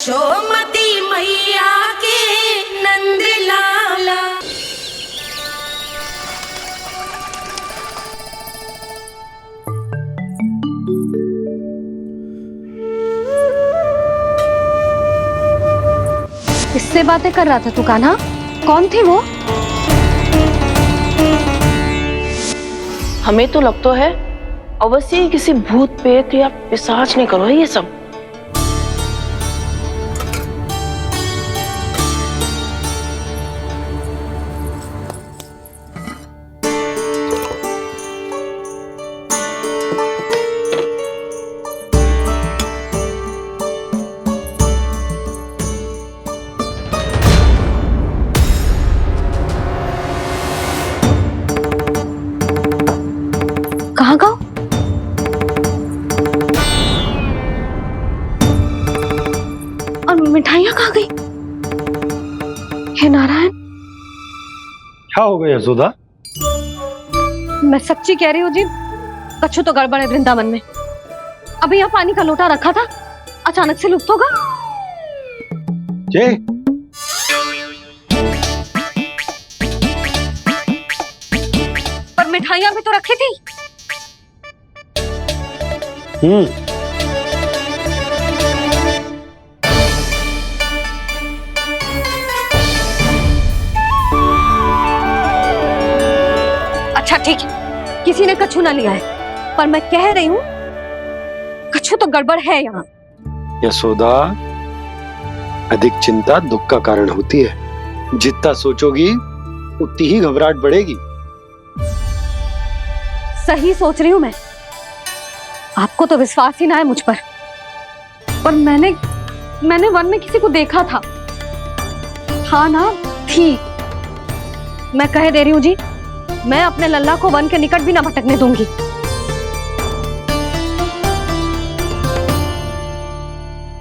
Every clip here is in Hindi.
यशोमती मैया के नंद लाला। किससे बातें कर रहा था तू कान्हा? कौन थे वो? हमें तो लगता है अवश्य ही किसी भूत प्रेत या पिशाच ने करो है ये सब। कहाँ गए? और मिठाइयाँ कहाँ गई? हे नारायण, क्या हो गया यशोदा? मैं सच्ची कह रही हूँ जी, कछु तो गड़बड़ है वृंदावन में। अभी यहाँ पानी का लोटा रखा था, अचानक से लुप्त होगा। जे पर मिठाइयाँ भी तो रखी थी। अच्छा ठीक है, किसी ने कछु ना लिया है, पर मैं कह रही हूँ कछु तो गड़बड़ है यहाँ। यशोदा, अधिक चिंता दुख का कारण होती है। जितना सोचोगी उतनी ही घबराहट बढ़ेगी। सही सोच रही हूँ मैं। आपको तो विश्वास ही ना है मुझ पर मैंने वन में किसी को देखा था। हाँ ना, थी। मैं कह दे रही हूँ जी, मैं अपने लल्ला को वन के निकट भी ना भटकने दूंगी।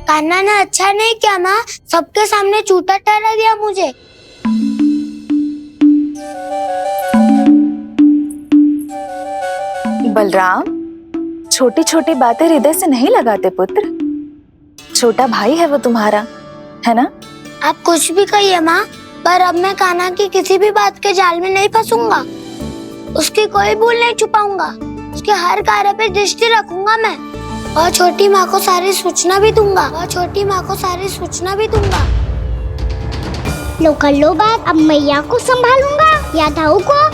कान्हा ने अच्छा नहीं किया माँ, सबके सामने झूठा ठहरा दिया मुझे। बलराम, छोटी छोटी बातें हृदय से नहीं लगाते पुत्र। छोटा भाई है वो तुम्हारा, है ना? आप कुछ भी कहिए माँ, पर अब मैं कान्हा की किसी भी बात के जाल में नहीं फंसूंगा। उसकी कोई भूल नहीं छुपाऊंगा। उसके हर कार्य पे दृष्टि रखूंगा मैं, और छोटी माँ को सारी सूचना भी दूंगा। लो कर लो बात, अब मैया को संभालूंगा या दाऊ को।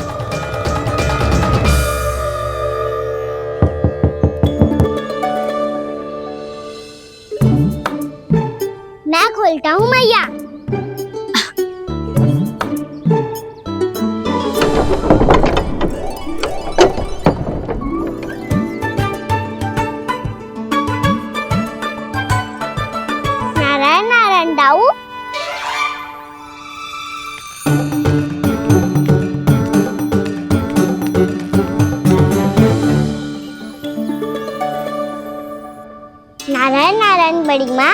मैं खोलता हूँ मैया। नारायण नारायण दाऊ। नारायण नारायण बड़ी माँ।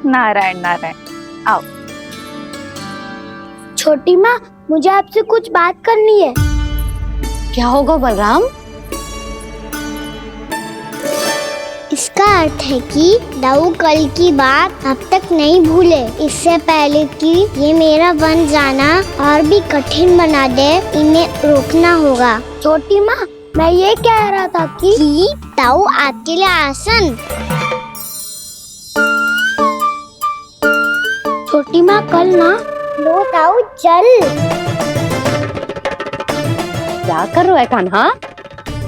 नारायण नारायण, आओ। छोटी माँ, मुझे आपसे कुछ बात करनी है। क्या होगा बलराम? इसका अर्थ है कि दाऊ कल की बात अब तक नहीं भूले। इससे पहले कि ये मेरा वन जाना और भी कठिन बना दे, इन्हें रोकना होगा। छोटी माँ, मैं ये कह रहा था कि दाऊ आपके लिए आसन। छोटी माँ, कल ना लो दाऊ जल। क्या कर रहा है कान्हा?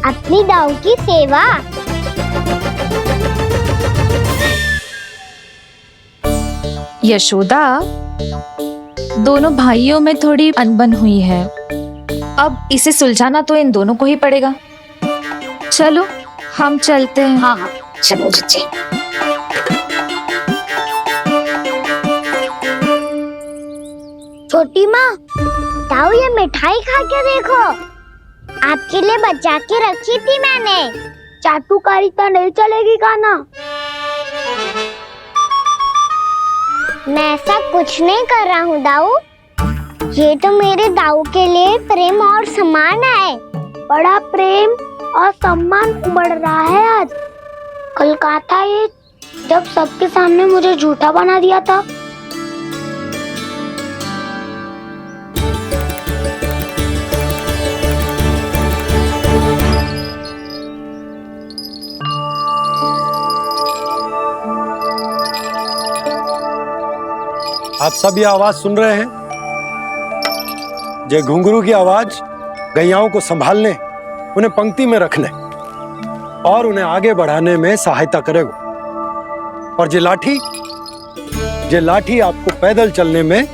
अपनी दाऊ की सेवा। यशोदा, दोनों भाइयों में थोड़ी अनबन हुई है। अब इसे सुलझाना तो इन दोनों को ही पड़ेगा। चलो हम चलते हैं। हाँ हाँ, चलो जी। छोटी माँ, दाऊ ये मिठाई खा के देखो। आपके लिए बचा के रखी थी मैंने। चाटुकारिता नहीं चलेगी कान्हा। मैं ऐसा कुछ नहीं कर रहा हूँ दाऊ। ये तो मेरे दाऊ के लिए प्रेम और सम्मान है। बड़ा प्रेम और सम्मान उमड़ रहा है आज। कल कहा था ये जब सबके सामने मुझे झूठा बना दिया था। आप सब ये आवाज सुन रहे हैं? ये घुंघरू की आवाज गैयाओं को संभालने, उन्हें पंक्ति में रखने और उन्हें आगे बढ़ाने में सहायता करेगा। और ये लाठी आपको पैदल चलने में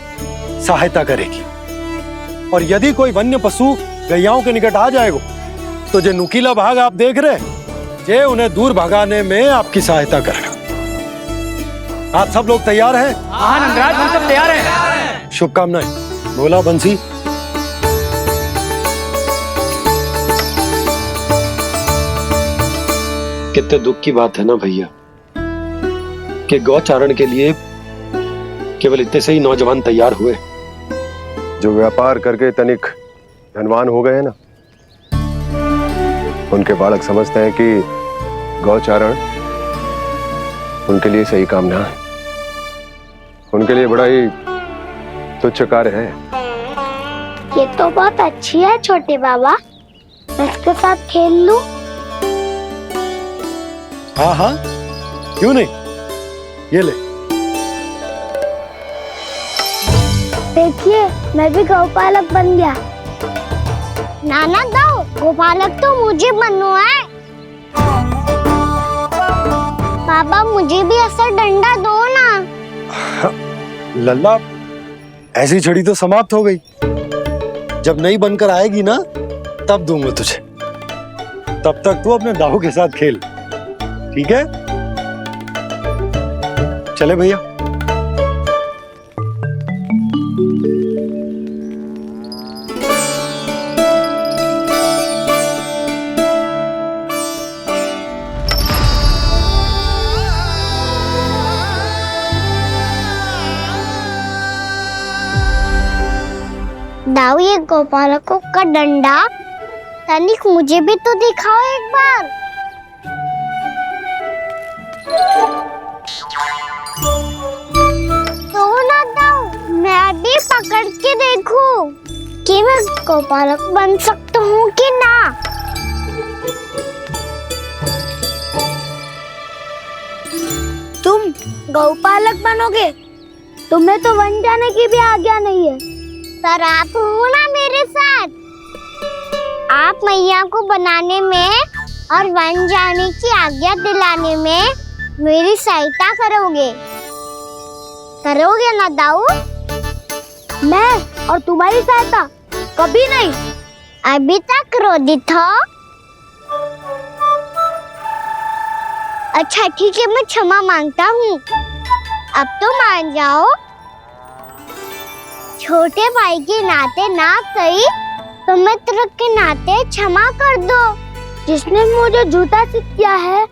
सहायता करेगी। और यदि कोई वन्य पशु गैयाओं के निकट आ जाएगा तो जो नुकीला भाग आप देख रहे हैं, ये उन्हें दूर भगाने में आपकी सहायता करेगा। आप सब लोग तैयार हैं? हाँ नंदराज, हम सब तैयार हैं। शुभकामनाएं। बोला बंसी। कितने दुख की बात है ना भैया कि गौचारण के लिए केवल इतने से ही नौजवान तैयार हुए जो व्यापार करके तनिक धनवान हो गए हैं ना, उनके बालक समझते हैं कि गौचारण उनके लिए सही काम ना है, उनके लिए बड़ा ही तुच्छ कार्य है। ये तो बहुत अच्छी है छोटे बाबा, मैं इसके साथ खेल लूं? हाँ हाँ, क्यों नहीं, ये ले। देखिए मैं भी गौपालक बन गया। नाना दाऊ, गौपालक तो मुझे बनना है। पापा मुझे भी ऐसा डंडा दो ना। लल्ला, ऐसी छड़ी तो समाप्त हो गई। जब नई बनकर आएगी ना तब दूंगा तुझे। तब तक तू अपने दाऊ के साथ खेल, ठीक है? चले भैया। दाऊ, ये गोपालकों का डंडा तनिक मुझे भी तो दिखाओ एक बार। तो ना दाऊ, मैं भी पकड़ के देखूं कि मैं गोपालक बन सकता हूँ कि ना। तुम गौपालक बनोगे? तुम्हें तो वन जाने की भी आज्ञा नहीं है। पर आप हो ना मेरे साथ, आप मैया को बनाने में और वन जाने की आज्ञा दिलाने में मेरी सहायता करोगे ना दाऊ? मैं और तुम्हारी सहायता कभी नहीं। अभी तक क्रोधित हो? अच्छा ठीक है, मैं क्षमा मांगता हूँ। अब तो मान जाओ। छोटे भाई के नाते ना सही तो मित्र के नाते क्षमा कर दो। जिसने मुझे झूठा सिखाया है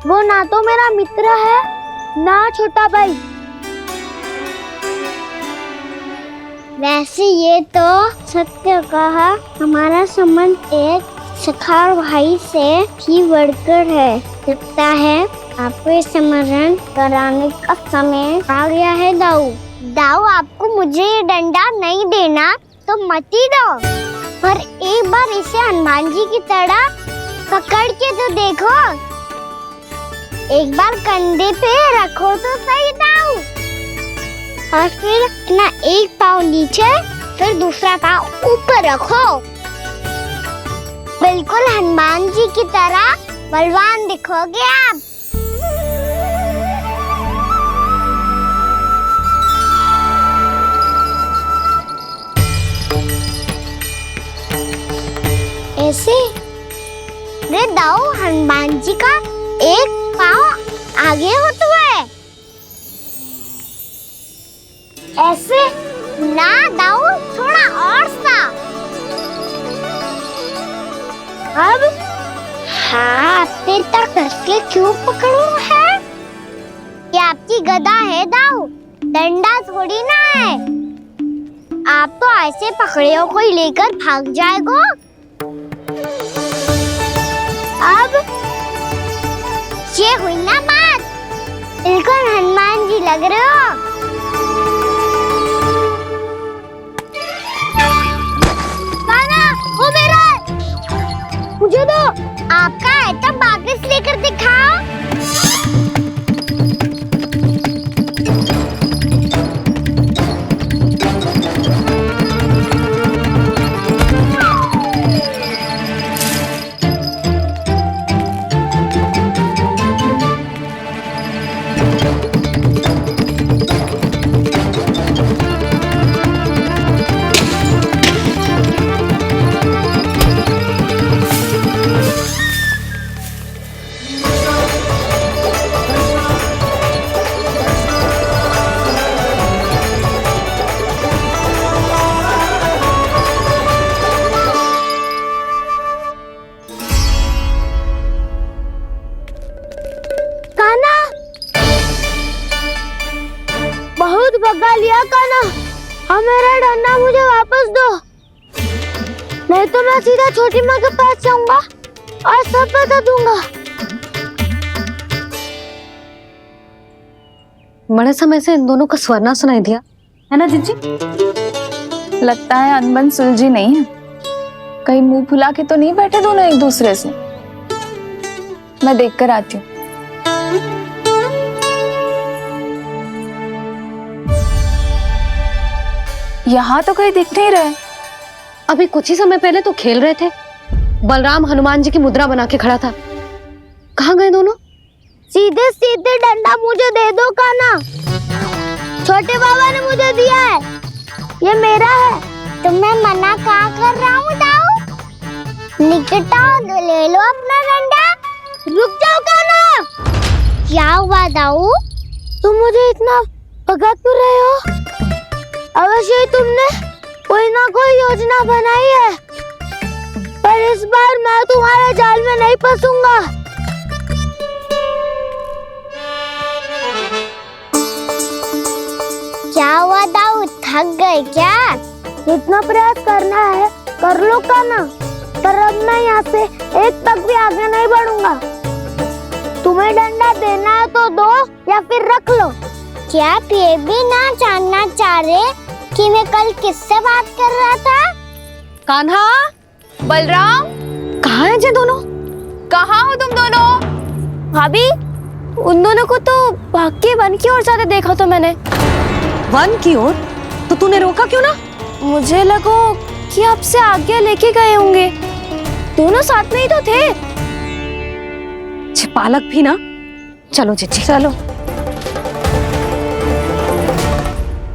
वो ना तो मेरा मित्र है ना छोटा भाई। वैसे ये तो सत्य कहा, हमारा संबंध एक सखार भाई से भी बढ़कर है। लगता है आपको स्मरण कराने का समय आ गया है दाऊ। दाऊ, आपको मुझे ये डंडा नहीं देना तो मत ही दो, पर एक बार इसे हनुमान जी की तरह पकड़ के तो देखो। एक बार कंधे पे रखो तो सही दाऊ, और फिर अपना एक पाँव नीचे फिर दूसरा पाँव ऊपर रखो। बिल्कुल हनुमान जी की तरह बलवान दिखोगे आप। ऐसे रे दाऊ, हनुमान जी का एक पाँव आगे होता है। ऐसे ना दाऊ, थोड़ा और सा। अब हाथ पे तक कस के क्यों पकड़ू है? ये आपकी गदा है दाऊ, डंडा थोड़ी ना है। आप तो ऐसे पकड़ियों को ही लेकर भाग जाएगो। अब ये हुई ना बात। बिल्कुल हनुमान जी लग रहे हो। कान्हा, वो मेरा है। मुझे दो। आपका है तब वापस लेकर दिखाओ। बहुत भगा लिया कान्हा। हाँ, मेरा डंडा मुझे वापस दो, नहीं तो मैं सीधा छोटी माँ के पास जाऊंगा और सब बता दूंगा। बड़े समय से इन दोनों का स्वर ना सुनाई दिया, है ना जीजी? लगता है अनबन सुलझी नहीं है। कहीं मुंह फुला के तो नहीं बैठे दोनों एक दूसरे से। मैं देख कर आती हूँ। यहाँ तो कहीं दिख नहीं रहे। अभी कुछ ही समय पहले तो खेल रहे थे। बलराम हनुमान जी की मुद्रा बना के खड़ा था। कहाँ गए दोनों? सीधे सीधे डंडा मुझे दे दो कान्हा। छोटे बाबा ने मुझे दिया है, ये मेरा है। तो मैं मना कहाँ कर रहा हूँ दाऊ? निकट आओ, ले लो अपना डंडा। रुक जाओ कान्हा। क्या हुआ दाऊ? तुम मुझे इतना भगा क्यों रहे हो? अवश्य ही तुमने कोई ना कोई योजना बनाई है, पर इस बार मैं तुम्हारे जाल में नहीं फंसूंगा। क्या हुआ दाऊ, थक गए क्या? जितना प्रयास करना है कर लो कान्हा, पर अब मैं यहाँ से एक तक भी आगे नहीं बढ़ूंगा। तुम्हें डंडा देना है तो दो या फिर रख लो। क्या आप ये भी ना जानना चाह रहे कि मैं कल किससे बात कर रहा था? कान्हा, बलराम, कहाँ हैं ये दोनों? कहाँ हो तुम दोनों? भाभी, उन दोनों को तो भाग के वन की ओर जाते देखा तो मैंने। वन की ओर? तो तूने रोका क्यों ना? मुझे लगा कि आपसे आज्ञा लेके गए होंगे। दोनों साथ में ही तो थे। छिपालक भी ना। चलो जीजी, चलो।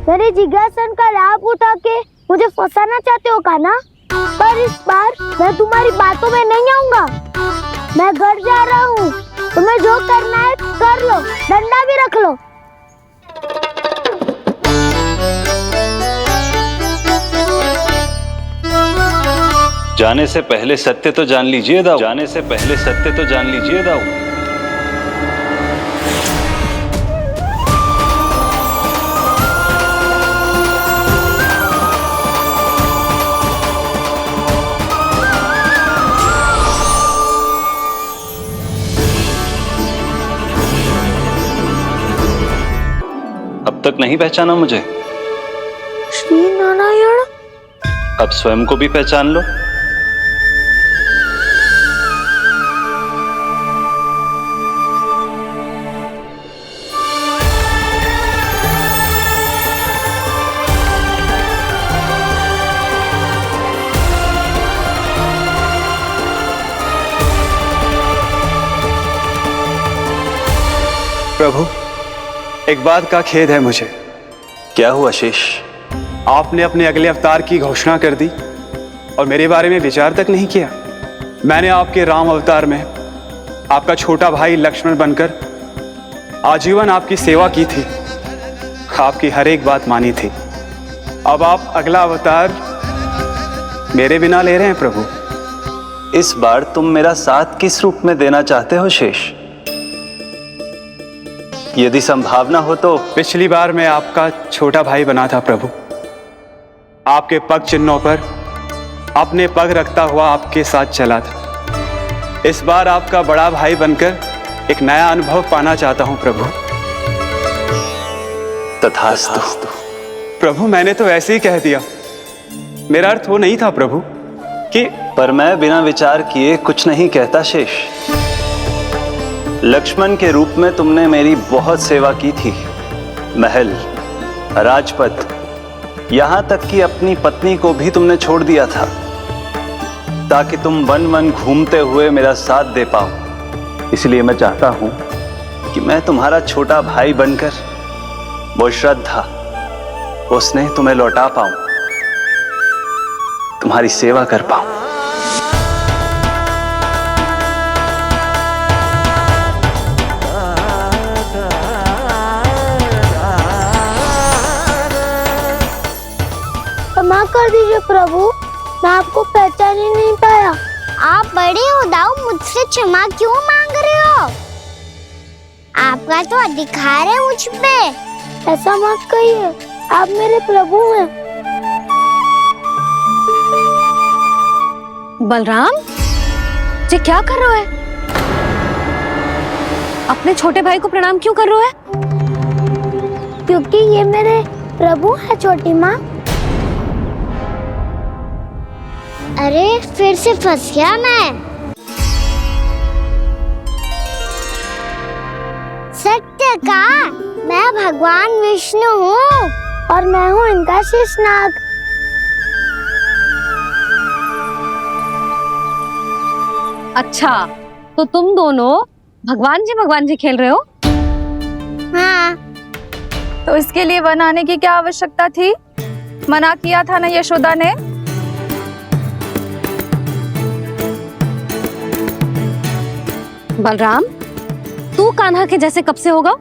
मेरे जिज्ञासन का लाभ उठा के मुझे फंसाना चाहते हो कान्हा, पर इस बार मैं तुम्हारी बातों में नहीं आऊंगा। मैं घर जा रहा हूँ, तुम्हें जो करना है कर लो, डंडा भी रख लो। जाने से पहले सत्य तो जान लीजिए दाऊ। जाने से पहले सत्य तो जान लीजिए दाऊ। अब तक नहीं पहचाना मुझे? श्री नारायण। अब स्वयं को भी पहचान लो। प्रभु, एक बात का खेद है मुझे। क्या हुआ शेष? आपने अपने अगले अवतार की घोषणा कर दी और मेरे बारे में विचार तक नहीं किया। मैंने आपके राम अवतार में आपका छोटा भाई लक्ष्मण बनकर आजीवन आपकी सेवा की थी, आपकी हर एक बात मानी थी। अब आप अगला अवतार मेरे बिना ले रहे हैं प्रभु। इस बार तुम मेरा साथ किस रूप में देना चाहते हो शेष? यदि संभावना हो तो। पिछली बार मैं आपका छोटा भाई बना था प्रभु, आपके पग चिन्हों पर अपने पग रखता हुआ आपके साथ चला था। इस बार आपका बड़ा भाई बनकर एक नया अनुभव पाना चाहता हूं प्रभु। तथास्तु। प्रभु मैंने तो ऐसे ही कह दिया, मेरा अर्थ वो नहीं था प्रभु कि। पर मैं बिना विचार किए कुछ नहीं कहता शेष। लक्ष्मण के रूप में तुमने मेरी बहुत सेवा की थी। महल, राजपथ, यहां तक कि अपनी पत्नी को भी तुमने छोड़ दिया था ताकि तुम वन वन घूमते हुए मेरा साथ दे पाओ। इसलिए मैं चाहता हूं कि मैं तुम्हारा छोटा भाई बनकर वो श्रद्धा, वो स्नेह तुम्हें लौटा पाऊं, तुम्हारी सेवा कर पाऊं। क्षमा कर दीजिए प्रभु, मैं आपको पहचान ही नहीं पाया। आप बड़े हो दाऊ, मुझसे क्षमा क्यों मांग रहे हो? आपका तो अधिकार है मुझ पे। ऐसा मत कहिए, आप मेरे प्रभु हैं। बलराम, ये क्या कर रहे हो? अपने छोटे भाई को प्रणाम क्यों कर रहे हो? क्योंकि ये मेरे प्रभु है छोटी माँ। अरे फिर से फंस गया मैं। सत्य का, मैं भगवान विष्णु हूँ और मैं हूँ इनका शेषनाग। अच्छा, तो तुम दोनों भगवान जी खेल रहे हो? हाँ। तो इसके लिए वन आने की क्या आवश्यकता थी? मना किया था ना यशोदा ने। बलराम, तू कान्हा के जैसे कब से होगा?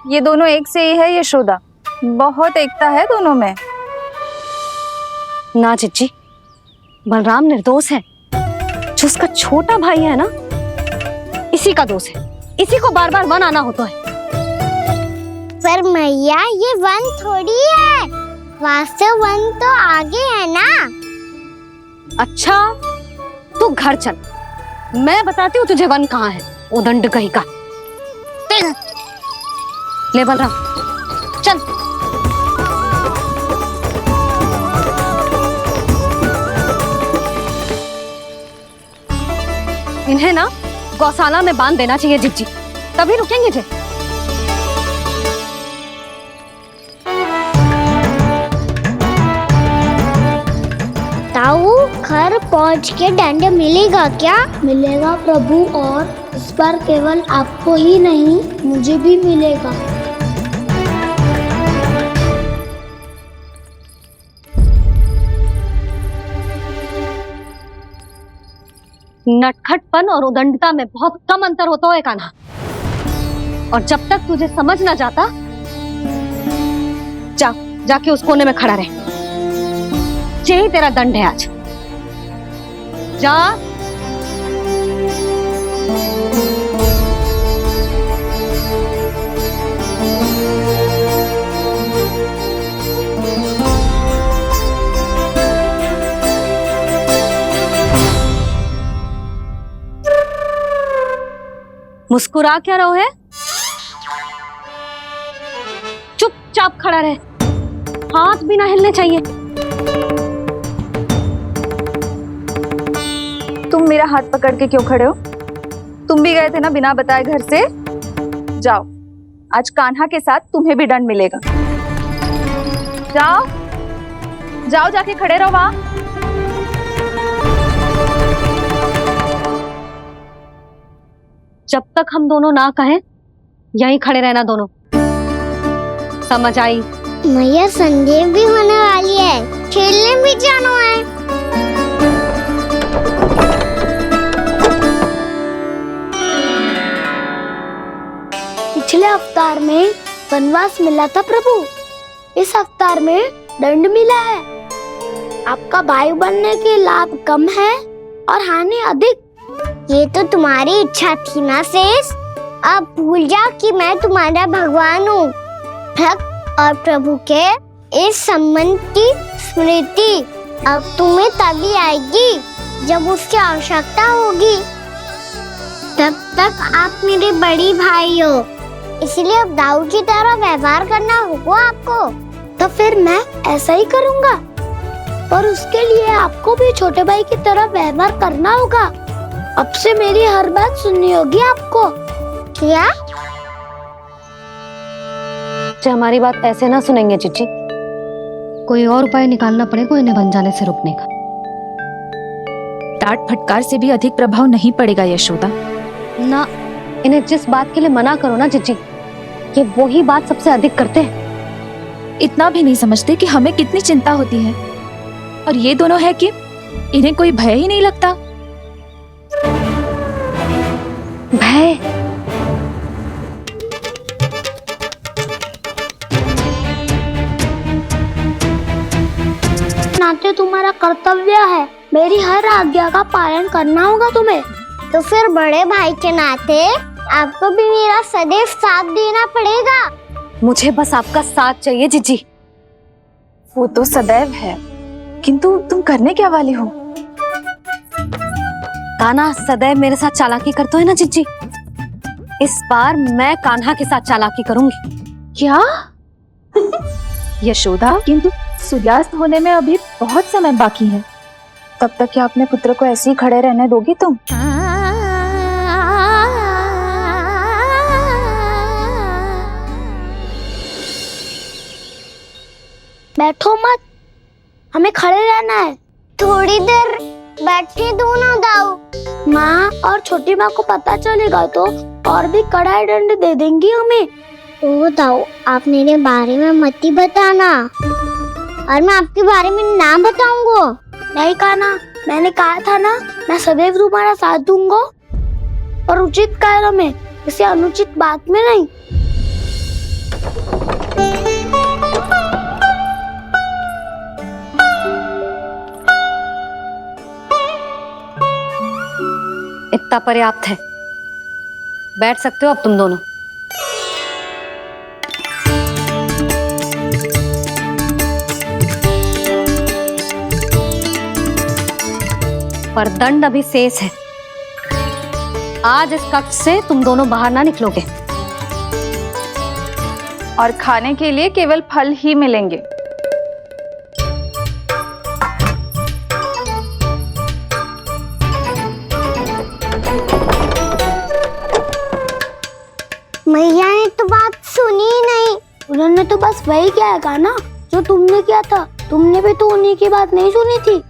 ये दोनों एक से ही है यशोदा, बहुत एकता है दोनों में। ना चिच्ची, बलराम निर्दोष है। जो उसका छोटा भाई है ना, इसी का दोष है। इसी को बार बार वन आना होता है। पर मैया, ये वन थोड़ी है, वास्तव वन तो आगे है ना। अच्छा, तू घर चल, मैं बताती हूँ तुझे वन कहाँ है। उदंड कहीं का। ले बलराम, चल। इन्हें ना गौशाला में बांध देना चाहिए जिज्जी, तभी रुकेंगे जे। ताऊ, घर पहुँच के दंड मिलेगा क्या? मिलेगा प्रभु, और इस बार केवल आपको ही नहीं, मुझे भी मिलेगा। नटखटपन और उदंडता में बहुत कम अंतर होता है कान्हा, और जब तक तुझे समझ ना जाता, जाके उस कोने में खड़ा रहे। यही तेरा दंड है आज। जा। मुस्कुरा क्या रहो है? चुपचाप खड़ा रहे, हाथ भी ना हिलने चाहिए। तुम मेरा हाथ पकड़ के क्यों खड़े हो? तुम भी गए थे ना बिना बताए घर से। जाओ, आज कान्हा के साथ तुम्हें भी दंड मिलेगा। जाओ जाओ, जाके खड़े रहो वहां। जब तक हम दोनों ना कहें, यहीं खड़े रहना दोनों। समझ आई? मैया, संध्या भी होने वाली है, खेलने भी जाना है। पिछले अवतार में वनवास मिला था प्रभु, इस अवतार में दंड मिला है। आपका भाई बनने के लाभ कम है और हानि अधिक। ये तो तुम्हारी इच्छा थी ना शेष। अब भूल जाओ कि मैं तुम्हारा भगवान हूँ। भक्त और प्रभु के इस संबंध की स्मृति अब तुम्हें तभी आएगी जब उसकी आवश्यकता होगी। तब तक आप मेरे बड़ी भाई हो, इसलिए अब दाऊ की तरह व्यवहार करना होगा आपको। तो फिर मैं ऐसा ही करूँगा, पर उसके लिए आपको भी छोटे भाई की तरह व्यवहार करना होगा। अब से मेरी हर बात सुननी होगी आपको। क्या? हमारी बात ऐसे ना सुनेंगे चिच्ची, कोई और उपाय निकालना पड़ेगा इन्हें बन जाने से रुकने का। डांट फटकार से भी अधिक प्रभाव नहीं पड़ेगा यशोदा। ना, इन्हें जिस बात के लिए मना करो ना चिच्ची, ये वही बात सबसे अधिक करते हैं। इतना भी नहीं समझते कि हमें कितनी चिंता होती है, और ये दोनों है कि इन्हें कोई भय ही नहीं लगता। भय? नाते तुम्हारा कर्तव्य है, मेरी हर आज्ञा का पालन करना होगा तुम्हें। तो फिर बड़े भाई के नाते आपको भी मेरा सदैव साथ देना पड़ेगा। मुझे बस आपका साथ चाहिए जीजी। वो तो सदैव है, किंतु तुम करने क्या वाली हो? कान्हा सदैव मेरे साथ चालाकी करते है ना जीजी, इस बार मैं कान्हा के साथ चालाकी करूंगी। क्या? यशोदा, किंतु सूर्यास्त होने में अभी बहुत समय बाकी है, तब तक क्या अपने पुत्र को ऐसे ही खड़े रहने दोगी तुम? बैठो मत, हमें खड़े रहना है। थोड़ी देर बैठे दो ना दाऊ। माँ और छोटी माँ को पता चलेगा तो और भी कड़ा दंड दे देंगी हमें। ओ दाऊ, आप मेरे बारे में मत ही बताना, और मैं आपके बारे में ना बताऊंगा। नहीं कान्हा, मैंने कहा था ना, मैं सदैव तुम्हारा साथ दूंगा, और उचित कार्य में, किसी अनुचित बात में नहीं। इतना पर्याप्त है, बैठ सकते हो अब तुम दोनों। पर दंड अभी शेष है। आज इस कक्ष से तुम दोनों बाहर ना निकलोगे, और खाने के लिए केवल फल ही मिलेंगे। मैया ने तो बात सुनी ही नहीं। उन्होंने तो बस वही किया ना जो तुमने किया था। तुमने भी तो उन्हीं की बात नहीं सुनी थी।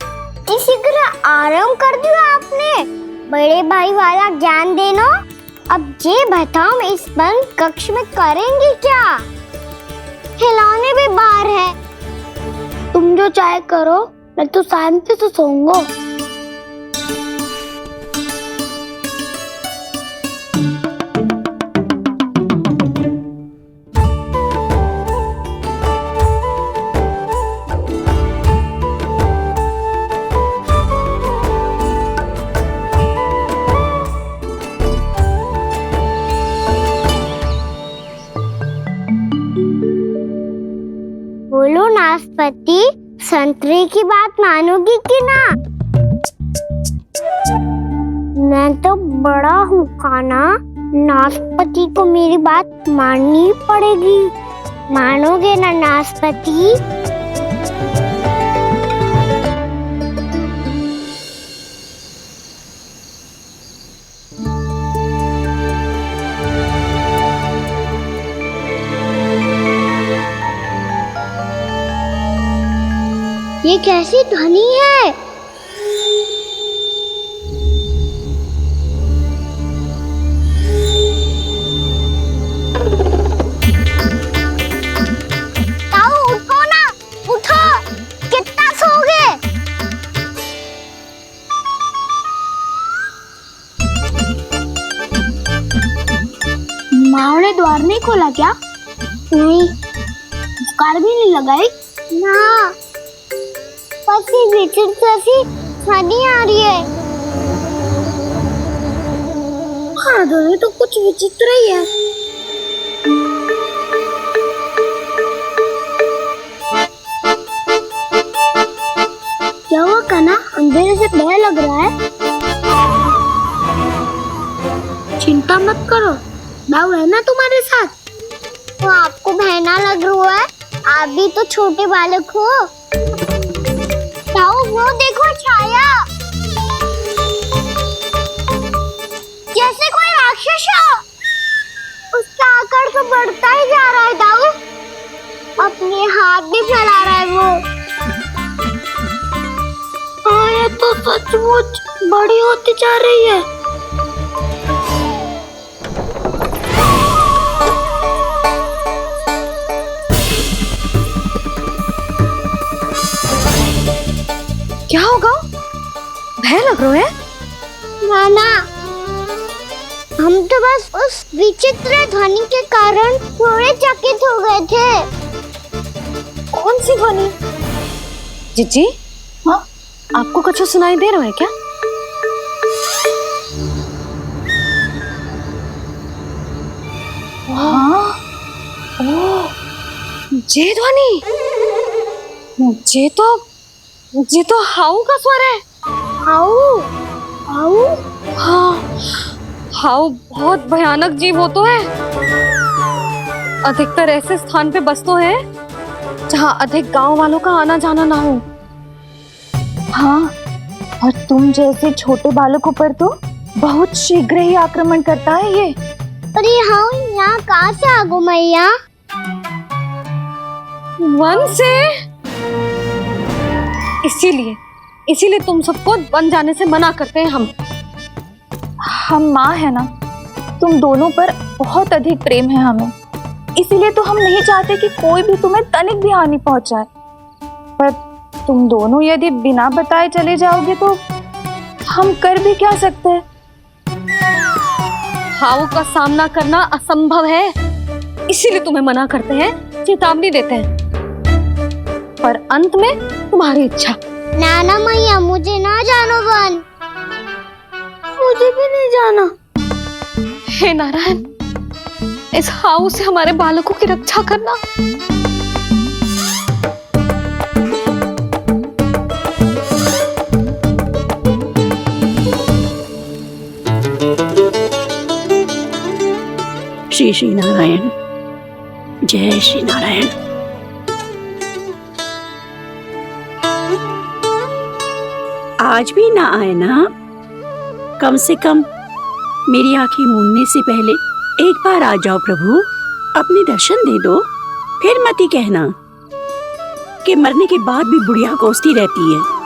शीघ्र आराम कर दिया आपने। बड़े भाई वाला ज्ञान देना। अब ये बताओ, मैं इस बंद कक्ष में करेंगे क्या? खिलौने भी बाहर है। तुम जो चाहे करो, मैं तो शांति से सोऊंगा। बोलो नाशपाती, संतरे की बात मानोगी कि ना? मैं तो बड़ा हूँ कान्हा, नाशपाती को मेरी बात माननी पड़ेगी। मानोगे ना नाशपाती? ये कैसी ध्वनि है? ताऊ उठो ना, उठो, कितना सोओगे? माँ ने द्वार नहीं खोला क्या? नहीं। कार भी नहीं लगाई? ना। जैसी ध्वनि आ रही है। हाँ, ध्वनि तो कुछ विचित्र ही है। क्या हुआ कान्हा, अंधेरे से भय लग रहा है? चिंता मत करो, दाऊ है ना तुम्हारे साथ। लग रहा है? आप भी तो छोटे बालक हो। ताऊ वो देखो छाया, जैसे कोई राक्षस हो। उसका आकार तो बढ़ता ही जा रहा है ताऊ, अपने हाथ भी फैला रहा है वो। ये तो सचमुच बड़ी होती जा रही है। क्या होगा? भय लग रहा है? नाना, हम तो बस उस विचित्र ध्वनि के कारण थोड़े चकित हो गए थे। कौन सी ध्वनि? जीजी, हाँ, आपको कुछ सुनाई दे रहा है क्या? हाँ, ओह, ये ध्वनि, ये तो हाउ का स्वर है। हाउ? हाउ? हाँ, हाउ बहुत भयानक जीव हो तो है। अधिकतर ऐसे स्थान पे बसते हैं जहाँ अधिक गांव वालों का आना जाना ना हो। हाँ, और तुम जैसे छोटे बालकों पर तो बहुत शीघ्र ही आक्रमण करता है ये। अरे हाँ, यहाँ कहाँ से आ गो मैया? वन से। इसीलिए तुम सबको वन जाने से मना करते हैं हम माँ है ना, तुम दोनों पर बहुत अधिक प्रेम है हमें, इसीलिए तो हम नहीं चाहते कि कोई भी तुम्हें तनिक भी हानि पहुंचाए। पर तुम दोनों यदि बिना बताए चले जाओगे तो हम कर भी क्या सकते हैं? हाउ का सामना करना असंभव है, इसीलिए तुम्हें मना करते हैं, चेतावनी देते हैं। पर अंत में तुम्हारी इच्छा। नाना मैया, मुझे ना जानो वन, मुझे भी नहीं जाना। हे नारायण, इस हाउ से हमारे बालकों की रक्षा करना। श्री श्री नारायण, जय श्री नारायण। आज भी ना आए ना? कम से कम मेरी आंखें मूंदने से पहले एक बार आ जाओ प्रभु, अपने दर्शन दे दो। फिर मत ही कहना कि मरने के बाद भी बुढ़िया कोसती रहती है।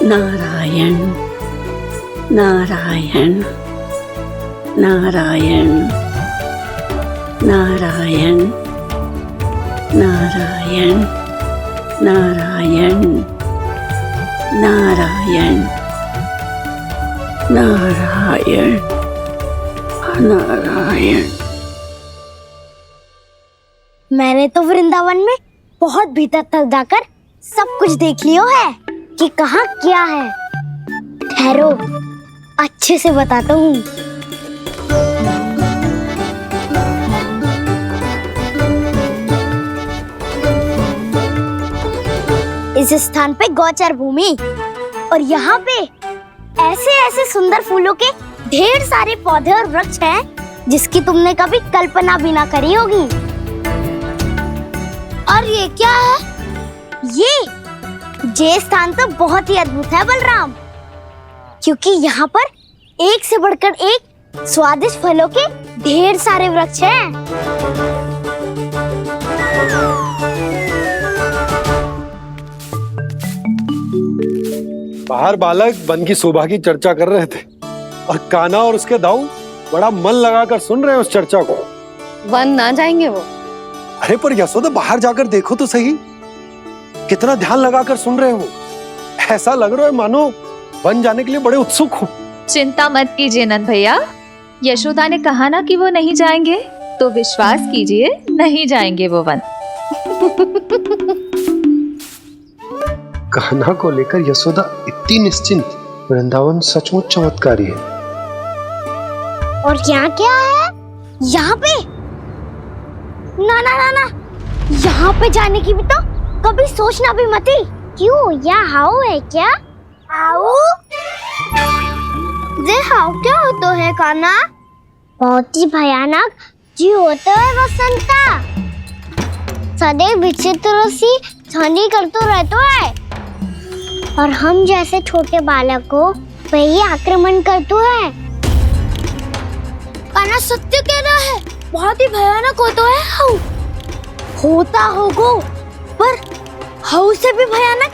नारायण नारायण नारायण नारायण नारायण नारायण नारायण नारायण नारायण। मैंने तो वृंदावन में बहुत भीतर तक जाकर सब कुछ देख लियो है कि कहाँ क्या है। ठहरो, अच्छे से बताता हूँ। इस स्थान पे गौचर भूमि, और यहाँ पे ऐसे ऐसे सुंदर फूलों के ढेर सारे पौधे और वृक्ष हैं जिसकी तुमने कभी कल्पना भी ना करी होगी। और ये क्या है? ये स्थान तो बहुत ही अद्भुत है बलराम, क्योंकि यहाँ पर एक से बढ़कर एक स्वादिष्ट फलों के ढेर सारे वृक्ष हैं। बाहर बालक वन की शोभा की चर्चा कर रहे थे और कान्हा और उसके दाऊ बड़ा मन लगाकर सुन रहे हैं उस चर्चा को। वन ना जाएंगे वो। अरे पर यशोदा, बाहर जाकर देखो तो सही, कितना ध्यान लगाकर सुन रहे हो। ऐसा लग रहा है मानो वन जाने के लिए बड़े उत्सुक हो। चिंता मत कीजिए नंद भैया, यशोदा ने कहा ना कि वो नहीं जाएंगे, तो विश्वास कीजिए नहीं जाएंगे वो वन। कान्हा को लेकर यशोदा इतनी निश्चिंत, वृंदावन सचमुच चमत्कारी है। और यहाँ क्या है? यहाँ पे ना ना ना ना, यहाँ वहाँ पे जाने की भी तो कभी सोचना भी मत ही। क्यों, यह हाउ है क्या? हाउ? ये हाउ क्या होता है काना? बहुत ही भयानक जी होता है बसंता। सदैव विचित्र सी ध्वनि करते रहता है और हम जैसे छोटे बालक को वही आक्रमण करता है। काना सत्य कह रहा है, बहुत ही भयानक होता है हाउ। होता होगा, पर हाउ से भी भयानक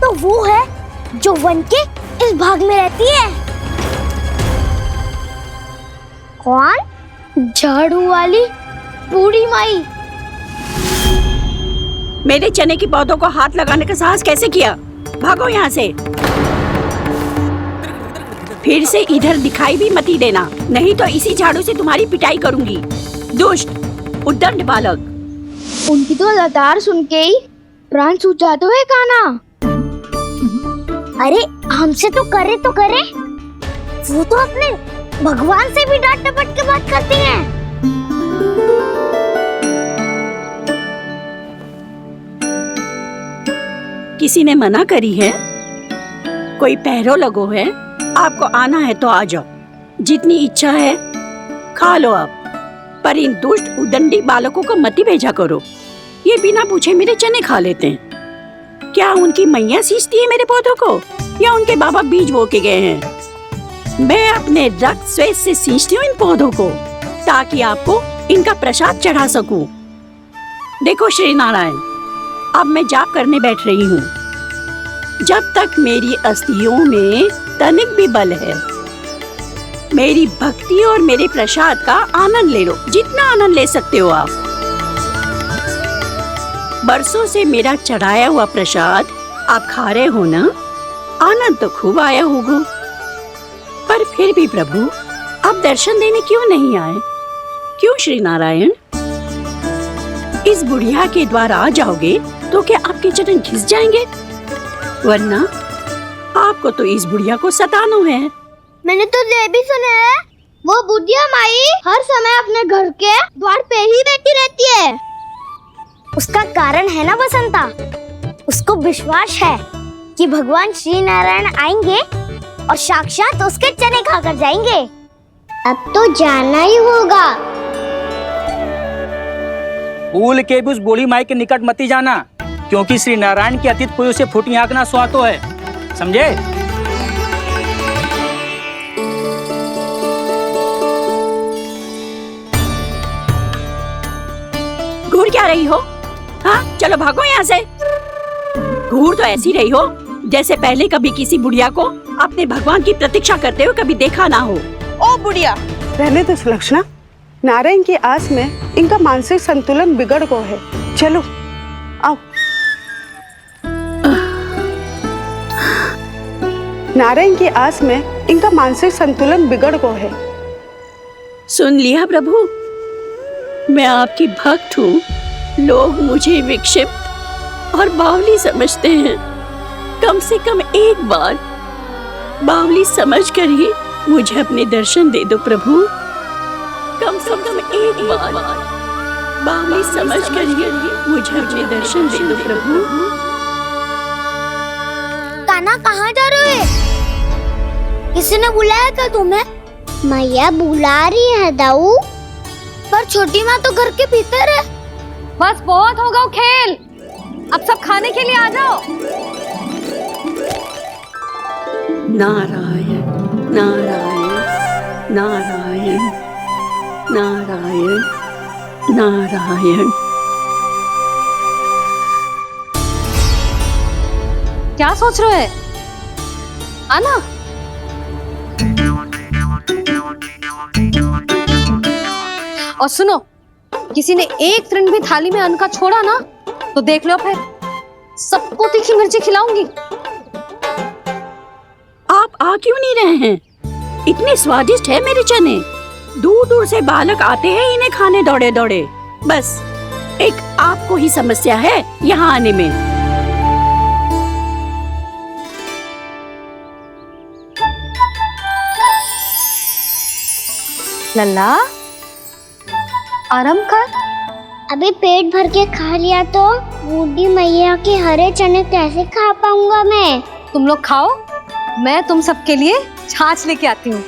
तो वो है जो वन के इस भाग में रहती है। कौन? झाड़ू वाली बूढ़ी माई। मेरे चने की पौधों को हाथ लगाने का साहस कैसे किया? भागो यहाँ से। फिर से इधर दिखाई भी मत ही देना, नहीं तो इसी झाड़ू से तुम्हारी पिटाई करूंगी। दुष्ट उद्दंड बालक। उनकी तो लतार सुन के ही प्राण सूझ जाते हुए काना। अरे हमसे तो करे, वो तो अपने भगवान से भी डांट डपट के बात करती हैं। किसी ने मना करी है? कोई पहरो लगो है? आपको आना है तो आ जाओ, जितनी इच्छा है खा लो आप, पर इन दुष्ट उदंडी बालकों को मत ही भेजा करो। ये बिना पूछे मेरे चने खा लेते हैं। क्या उनकी मैया सींचती है मेरे पौधों को, या उनके बाबा बीज बो के गए हैं? मैं अपने रक्त स्वेद से सींचती हूँ इन पौधों को, ताकि आपको इनका प्रसाद चढ़ा सकूं। देखो श्री नारायण, अब मैं जाप करने बैठ रही हूँ। जब तक मेरी अस्थियों में तनिक भी बल है, मेरी भक्ति और मेरे प्रसाद का आनंद ले लो, जितना आनंद ले सकते हो आप। बरसों से मेरा चढ़ाया हुआ प्रसाद आप खा रहे हो ना, आनंद तो खूब आया होगा। पर फिर भी प्रभु, आप दर्शन देने क्यों नहीं आए? क्यों श्री नारायण? इस बुढ़िया के द्वार आ जाओगे तो क्या आपके चरण घिस जाएंगे? वरना आपको तो इस बुढ़िया को सताना है। मैंने तो ये भी सुना है, वो बुढ़िया माई हर समय अपने घर के द्वार पे ही बैठी रहती है। उसका कारण है ना बसंता, उसको विश्वास है कि भगवान श्री नारायण आएंगे और साक्षात उसके चने खाकर जाएंगे। अब तो जाना ही होगा। भूल के भी उस बूढ़ी माई के निकट मत ही जाना, क्योंकि श्री नारायण की अतीत कोई उसे फूटी आंख ना सुहातो है, समझे? घूर क्या रही हो? हाँ, चलो भागो यहाँ से। घूर तो ऐसी रही हो जैसे पहले कभी किसी बुढ़िया को अपने भगवान की प्रतीक्षा करते हुए कभी देखा ना हो। ओ बुढ़िया, रहने तो सुलक्षणा, नारायण की आस में इनका मानसिक संतुलन बिगड़ गया है। चलो आओ। नारायण की आस में इनका मानसिक संतुलन बिगड़ गया है। सुन लिया प्रभु, मैं आपकी भक्त हूँ। लोग मुझे विक्षिप्त और बावली समझते हैं। कम से कम एक बार बावली समझकर ही मुझे अपने दर्शन दे दो प्रभु। कम से कम एक बार बावली समझकर ही मुझे अपने दर्शन दे दो प्रभु। काना, कहाँ जा रहे हो? किसी ने बुलाया क्या तुम्हें? मैया बुला रही है दाऊ। पर छोटी माँ तो घर के भीतर है। बस बहुत होगा वो खेल, अब सब खाने के लिए आ जाओ। नारायण नारायण नारायण नारायण नारायण। क्या सोच रहे हैं? आना। और सुनो, किसी ने एक तृण भी थाली में अन्न का छोड़ा ना, तो देख लो फिर सबको तीखी मिर्ची खिलाऊंगी। आप आ क्यों नहीं रहे हैं? इतने स्वादिष्ट है मेरे चने। दूर दूर से बालक आते हैं इन्हें खाने दौड़े दौड़े। बस एक आपको ही समस्या है यहाँ आने में। लल्ला, आराम कर, अभी पेट भर के खा लिया तो बूढ़ी मैया के हरे चने कैसे खा पाऊंगा मैं? तुम लोग खाओ, मैं तुम सबके लिए छाछ लेके आती हूँ।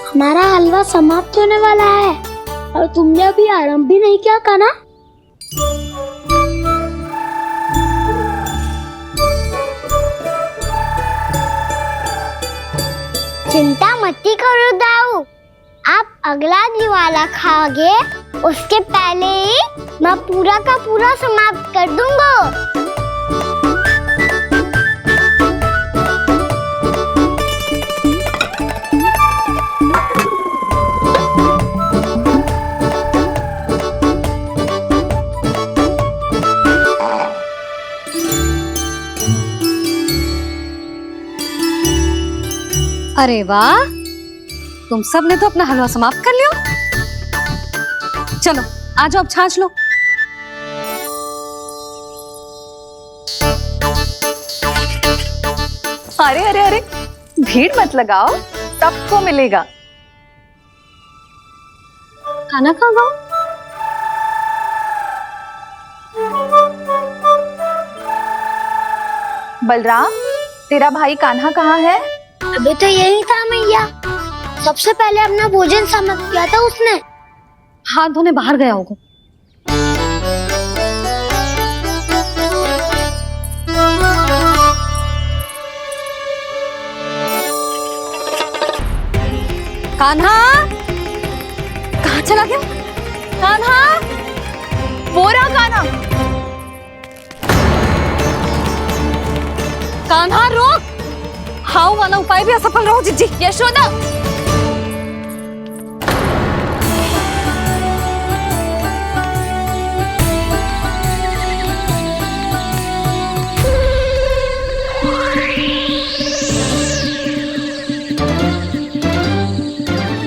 हमारा हलवा समाप्त होने वाला है और तुमने अभी आरंभ भी नहीं किया कान्हा। चिंता मत करो दाऊ, आप अगला दिवाला खाओगे उसके पहले ही मैं पूरा का पूरा समाप्त कर दूंगा। अरे वाह, तुम सब ने तो अपना हलवा समाप्त कर लिया। चलो आ जाओ, अब छाछ लो। अरे अरे अरे, भीड़ मत लगाओ, सबको मिलेगा। खाना खा गो। बलराम, तेरा भाई कान्हा कहाँ है? अभी तो यही था मैया, सबसे पहले अपना भोजन समाप्त किया था उसने। हाथ धोने बाहर गया होगा। कान्हा कहाँ चला गया? कान्हा, वो रहा कान्हा। कान्हा रोक, हाउ वाला उपाय भी असफल रहो जिज्जी। यशोदा,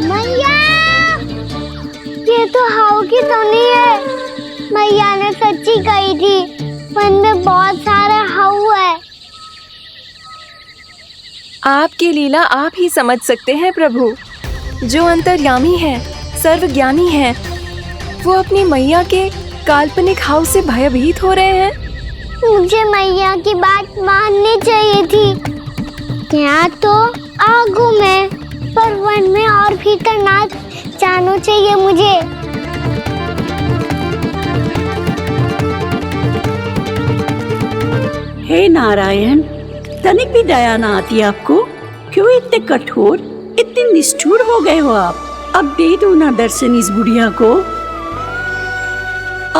मैया, ये तो हाउ की धुनी है। मैया ने सच्ची कही थी, वन में बहुत सारे हाउ है। आपकी लीला आप ही समझ सकते हैं प्रभु। जो अंतर्यामी है, सर्वज्ञानी है, वो अपनी मैया के काल्पनिक हाव से भयभीत हो रहे हैं। मुझे मैया की बात माननी चाहिए थी। यहाँ तो आगू में, पर वन में और भीतर ना जाना चाहिए मुझे। हे नारायण, तनिक भी दया ना आती आपको? क्यों इतने कठोर, इतने निष्ठुर हो गए हो आप? अब दे दो ना दर्शन इस बुढ़िया को।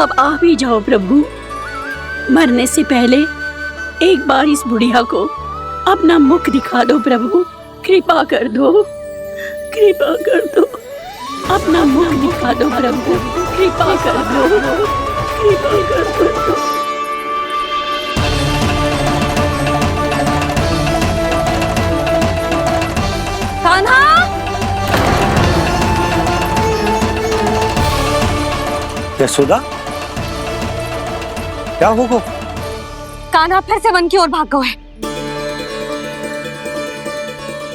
अब आ भी जाओ प्रभु, मरने से पहले एक बार इस बुढ़िया को अपना मुख दिखा दो प्रभु। कृपा कर दो, कृपा कर दो, अपना मुख दिखा दो प्रभु। कृपा कर दो, कृपा कर दो। कान्हा, यशोदा, क्या होगा? कान्हा फिर से वन की ओर भाग गया है।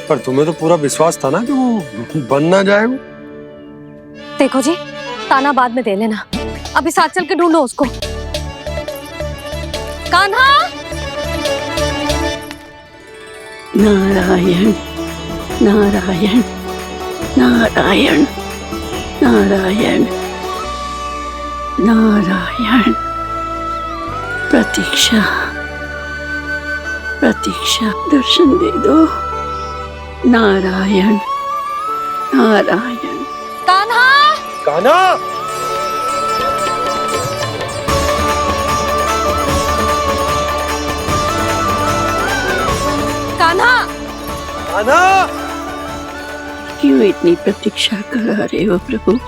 पर तुम्हें तो पूरा विश्वास था ना कि वो बन ना जाए। वो देखो जी, ताना बाद में दे लेना, अभी साथ चल के ढूंढो उसको। कान्हा, नारायण नारायण नारायण नारायण नारायण। प्रतीक्षा प्रतीक्षा, दर्शन दे दो। नारायण नारायण। कान्हा, कान्हा, कान्हा, कान्हा, क्यों इतनी प्रतीक्षा करा रहे हो प्रभु?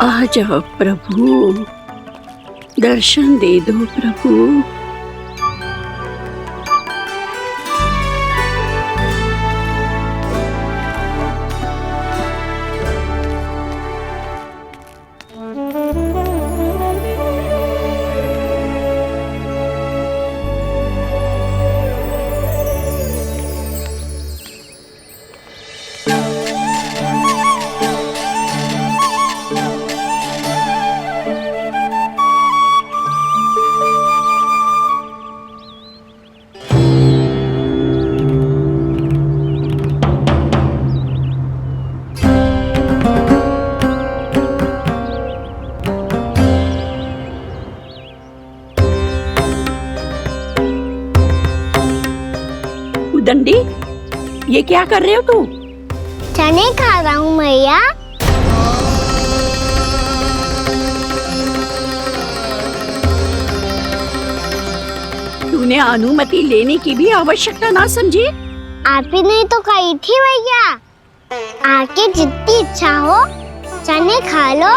आ जाओ प्रभु, दर्शन दे दो प्रभु। उदंडी, ये क्या कर रहे हो तू? चने खा रहा हूँ मैया। तूने अनुमति लेने की भी आवश्यकता ना समझी? आप ही ने तो कही थी भैया, आके जितनी इच्छा हो चने खा लो,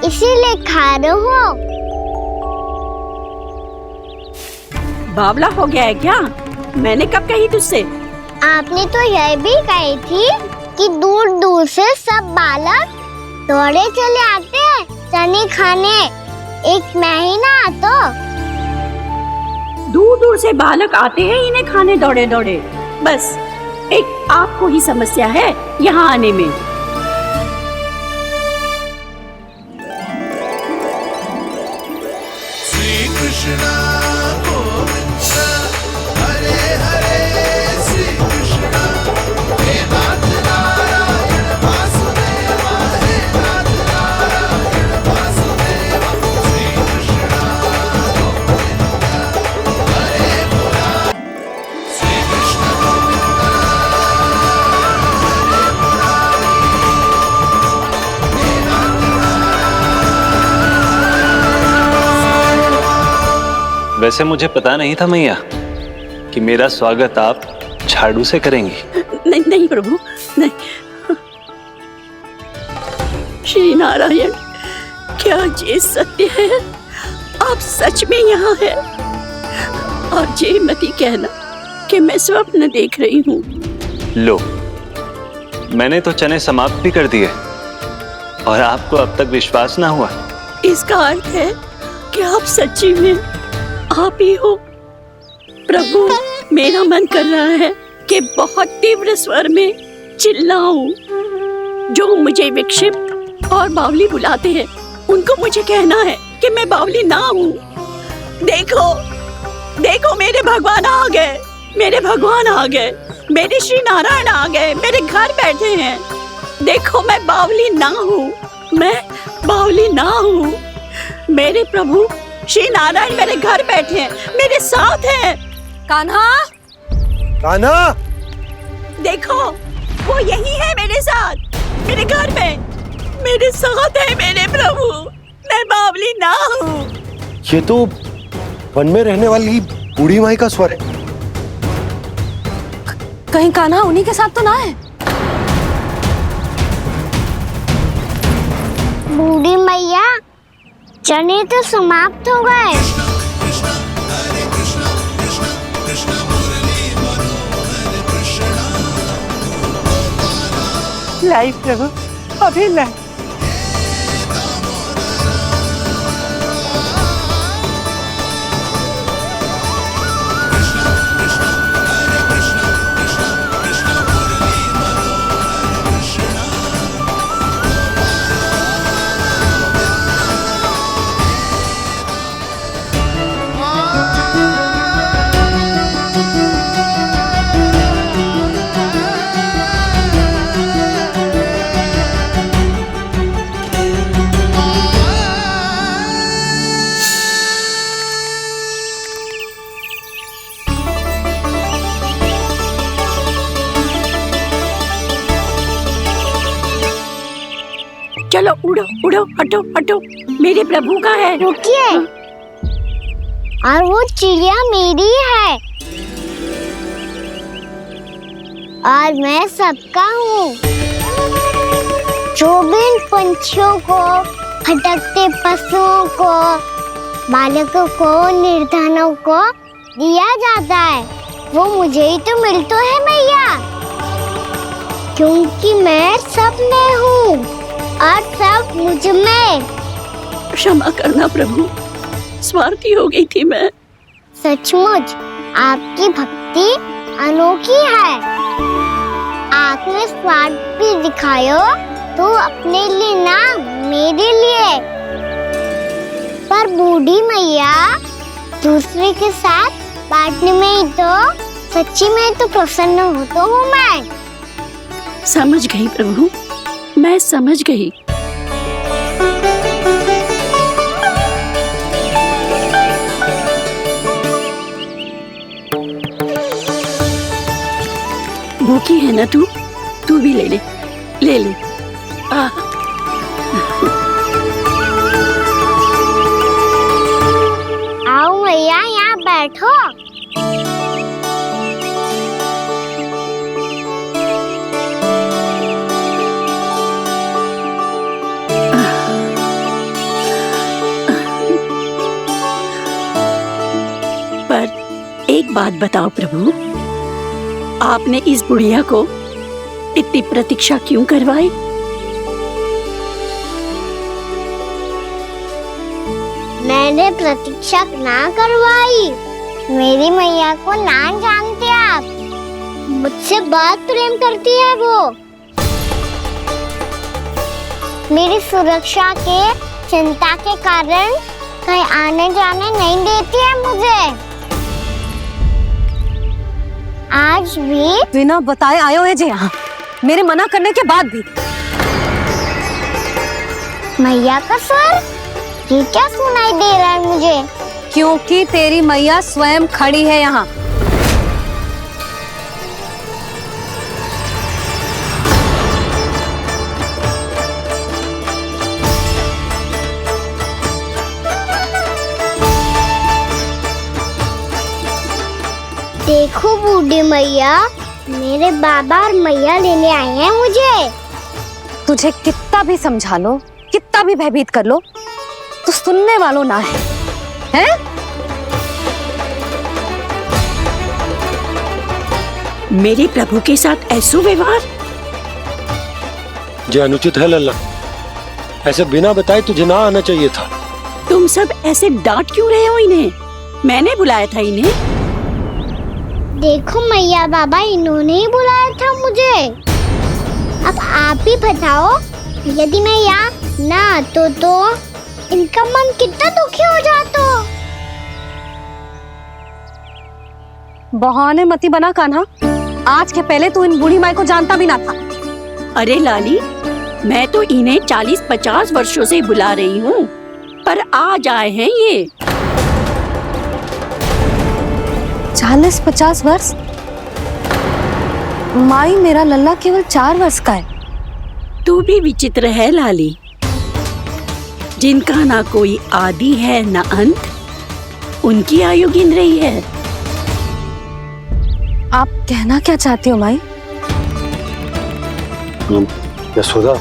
इसीलिए खा रहे हो। बावला हो गया है क्या? मैंने कब कही तुझसे? आपने तो यह भी कही थी कि दूर दूर से सब बालक दौड़े चले आते हैं चने खाने, एक महीना तो दूर दूर से बालक आते हैं इन्हें खाने दौड़े दौड़े। बस एक आपको ही समस्या है यहाँ आने में। श्री कृष्णा गोविंदा हरे हरे, श्री कृष्णा हे नाथ नारायण वासुदेवा, हे नाथ नारायण वासुदेवा, श्री कृष्णा गोविंदा हरे मुरारी, श्री कृष्ण गोविंदा हरे मुरारी, हे नाथ वैसे मुझे पता नहीं था मैया कि मेरा स्वागत आप झाड़ू से करेंगी। नहीं नहीं प्रभु, नहीं। श्री नारायण, क्या ये सत्य है? आप सच में यहाँ हैं? और ये मत ही कहना कि मैं स्वप्न देख रही हूँ। लो, मैंने तो चने समाप्त भी कर दिए और आपको अब तक विश्वास ना हुआ। इसका अर्थ है कि आप सच्ची में आप ही हो। प्रभु, मेरा मन कर रहा है कि बहुत तीव्र स्वर में चिल्लाऊं। जो मुझे विक्षिप्त और बावली बुलाते हैं उनको मुझे कहना है कि मैं बावली ना हूँ। देखो देखो, मेरे भगवान आ गए, मेरे भगवान आ गए, मेरे श्री नारायण आ गए, मेरे घर बैठे हैं। देखो, मैं बावली ना हूँ, मैं बावली ना हूँ। मेरे प्रभु श्री नारायण मेरे घर बैठे हैं, मेरे साथ हैं। कान्हा, कान्हा, देखो वो यही है मेरे साथ, मेरे घर में मेरे साथ है मेरे प्रभु। मैं बावली ना हूँ। ये तो वन में रहने वाली बूढ़ी माई का स्वर है। कहीं कान्हा उन्हीं के साथ तो ना है? बूढ़ी मैया, चने तो समाप्त हो गए। लाई प्रभु, अभी लाई। चलो उड़ो उड़ो, हटो हटो, मेरे प्रभु का है। रुकिए, और वो चिड़िया मेरी है और मैं सबका हूँ। जो भी इन पंछियों को, भटकते पशुओं को, बालकों को, निर्धनों को दिया जाता है, वो मुझे ही तो मिलता है मैया, क्योंकि मैं सब में हूँ और सब मुझ में। क्षमा करना प्रभु, स्वार्थी हो गई थी मैं। सचमुच आपकी भक्ति अनोखी है। आपने स्वार्थ भी दिखायो तो अपने लिए ना, मेरे लिए। पर बूढ़ी मैया, दूसरे के साथ बांटने में ही तो सच्ची में तो प्रसन्न होता हूँ मैं। समझ गई प्रभु, मैं समझ गई। भूखी है ना तू भी ले ले, ले ले। आओ मैया, यहाँ बैठो। पर एक बात बताओ प्रभु, आपने इस बुढ़िया को इतनी प्रतीक्षा क्यों करवाई? मैंने प्रतीक्षा ना करवाई। मेरी मैया को ना जानते आप, मुझसे बहुत प्रेम करती है वो। मेरी सुरक्षा के चिंता के कारण कहीं आने जाने नहीं देती है मुझे। आज भी बिना बताए आए हो जे यहाँ, मेरे मना करने के बाद भी। मैया का स्वर, ये क्या सुनाई दे रहा है मुझे? क्योंकि तेरी मैया स्वयं खड़ी है यहाँ। देखो बूढ़ी मैया, मेरे बाबा और मैया लेने आए हैं मुझे। तुझे कितना भी समझा लो, कितना भी भयभीत कर लो, तो सुनने वालों ना है, हैं? मेरे प्रभु के साथ ऐसा व्यवहार जो अनुचित है लल्ला। ऐसे बिना बताए तुझे ना आना चाहिए था। तुम सब ऐसे डांट क्यों रहे हो इन्हें? मैंने बुलाया था इन्हें। देखो मैया बाबा, इन्होंने ही बुलाया था मुझे। अब आप ही बताओ, यदि मैं यहाँ ना आतो तो इनका मन कितना दुखी हो जाता। बहाने मती बना कान्हा, आज के पहले तू इन बूढ़ी माई को जानता भी ना था। अरे लाली, मैं तो इन्हें 40-50 वर्षों से बुला रही हूँ, पर आज आए हैं ये। 40-50 वर्ष? माई, मेरा लल्ला केवल 4 वर्ष का है। तू भी विचित्र है लाली, जिनका ना कोई आदि है ना अंत, उनकी आयु गिन रही है। आप कहना क्या चाहती हो माई? यशोदा,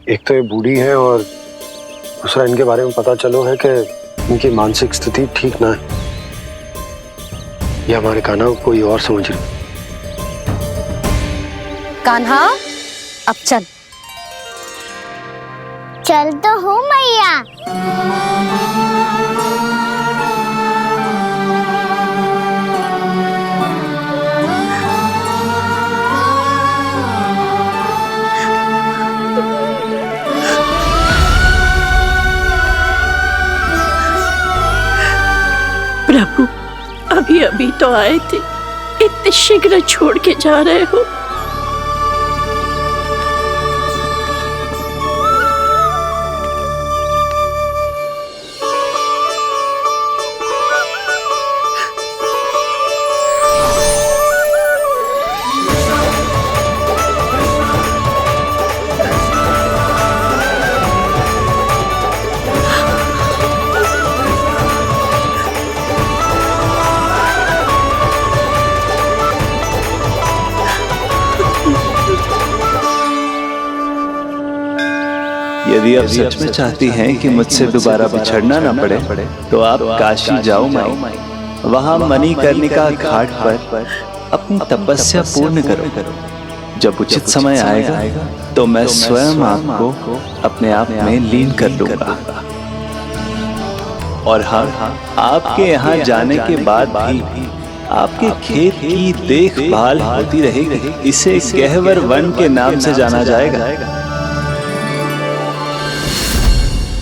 एक तो ये बूढ़ी है और दूसरा इनके बारे में पता चलो है कि इनकी मानसिक स्थिति ठीक ना है। ये हमारे कान्हा को कोई और समझ रही। कान्हा, अब चल। चल तो हूँ मैया। प्रभु, अभी अभी तो आए थे, इतने शीघ्र छोड़ के जा रहे हो? यदि आप सच में चाहती हैं कि मुझसे दोबारा बिछड़ना न पड़े तो आप काशी जाओ माई। वहां मणिकर्णिका घाट पर अपनी तपस्या पूर्ण करो। जब उचित समय आएगा तो मैं स्वयं आपको अपने आप में लीन कर लूंगा। और हाँ, आपके यहाँ जाने के बाद भी आपके खेत की देखभाल होती रहेगी। इसे गहवर वन के नाम से जाना जाएगा।